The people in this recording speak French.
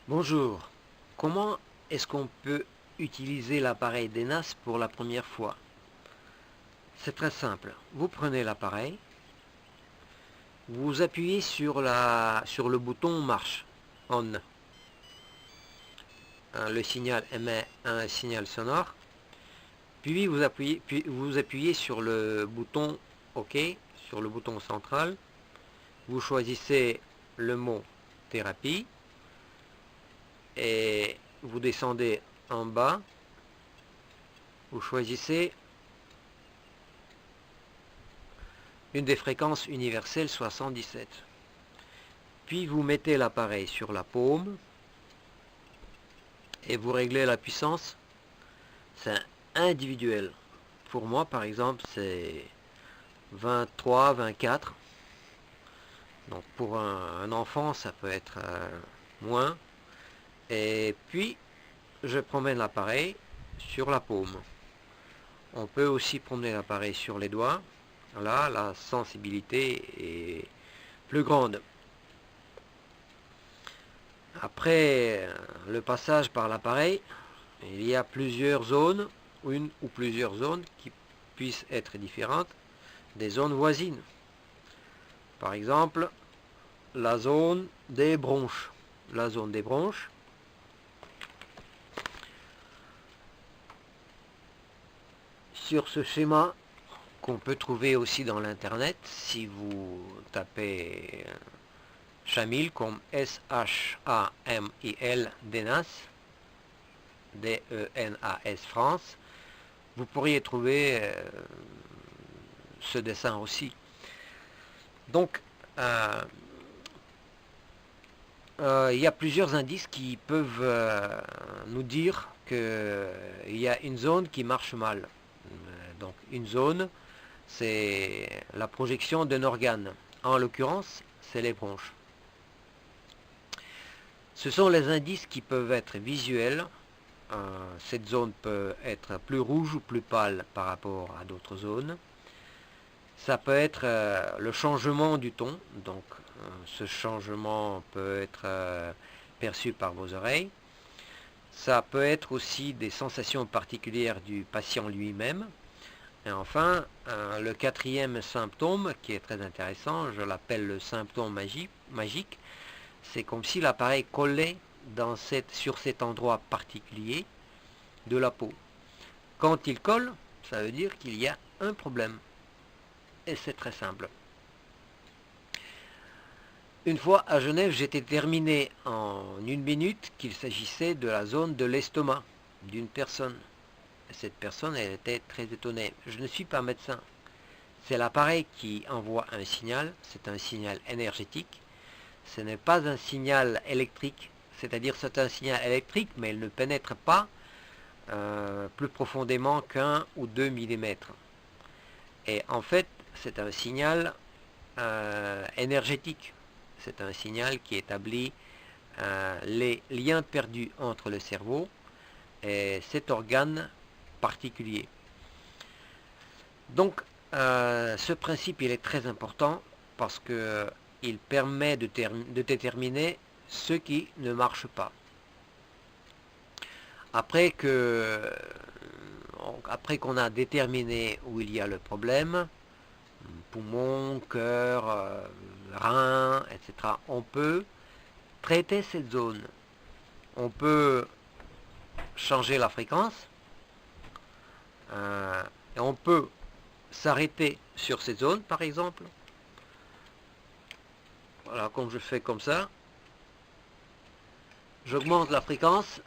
Bonjour, comment est-ce qu'on peut utiliser l'appareil DNAS pour la première fois? C'est très simple, vous prenez l'appareil, vous appuyez sur le bouton marche, on. Le signal émet un signal sonore, puis vous appuyez sur le bouton OK, sur le bouton central, vous choisissez le mot thérapie, et vous descendez en bas, vous choisissez une des fréquences universelles 77. Puis vous mettez l'appareil sur la paume et vous réglez la puissance. C'est individuel. Pour moi, par exemple, c'est 23, 24. Donc pour un enfant, ça peut être moins. Et puis, je promène l'appareil sur la paume. On peut aussi promener l'appareil sur les doigts. Là, la sensibilité est plus grande. Après le passage par l'appareil, il y a plusieurs zones, une ou plusieurs zones qui puissent être différentes des zones voisines. Par exemple, la zone des bronches. La zone des bronches, sur ce schéma qu'on peut trouver aussi dans l'internet, si vous tapez Shamil comme S-H-A-M-I-L DENAS, D-E-N-A-S France, vous pourriez trouver ce dessin aussi. Donc, il y a plusieurs indices qui peuvent nous dire qu'il y a une zone qui marche mal. Donc, une zone, c'est la projection d'un organe. En l'occurrence, c'est les bronches. Ce sont les indices qui peuvent être visuels. Cette zone peut être plus rouge ou plus pâle par rapport à d'autres zones. Ça peut être le changement du ton, donc ce changement peut être perçu par vos oreilles. Ça peut être aussi des sensations particulières du patient lui-même. Et enfin, le quatrième symptôme qui est très intéressant, je l'appelle le symptôme magique, c'est comme si l'appareil collait sur cet endroit particulier de la peau. Quand il colle, ça veut dire qu'il y a un problème. Et c'est très simple. Une fois à Genève, j'ai déterminé en 1 minute qu'il s'agissait de la zone de l'estomac d'une personne. Cette personne, elle était très étonnée. Je ne suis pas médecin. C'est l'appareil qui envoie un signal, c'est un signal énergétique. Ce n'est pas un signal électrique, c'est-à-dire c'est un signal électrique, mais il ne pénètre pas plus profondément qu'1 ou 2 mm. Et en fait, c'est un signal énergétique. C'est un signal qui établit les liens perdus entre le cerveau et cet organe particulier. Donc, ce principe, il est très important parce qu'il permet de déterminer ce qui ne marche pas. Après qu'on a déterminé où il y a le problème, poumon, cœur, rein, etc., on peut traiter cette zone. On peut changer la fréquence, et on peut s'arrêter sur cette zone, par exemple. Voilà, comme je fais comme ça. J'augmente la fréquence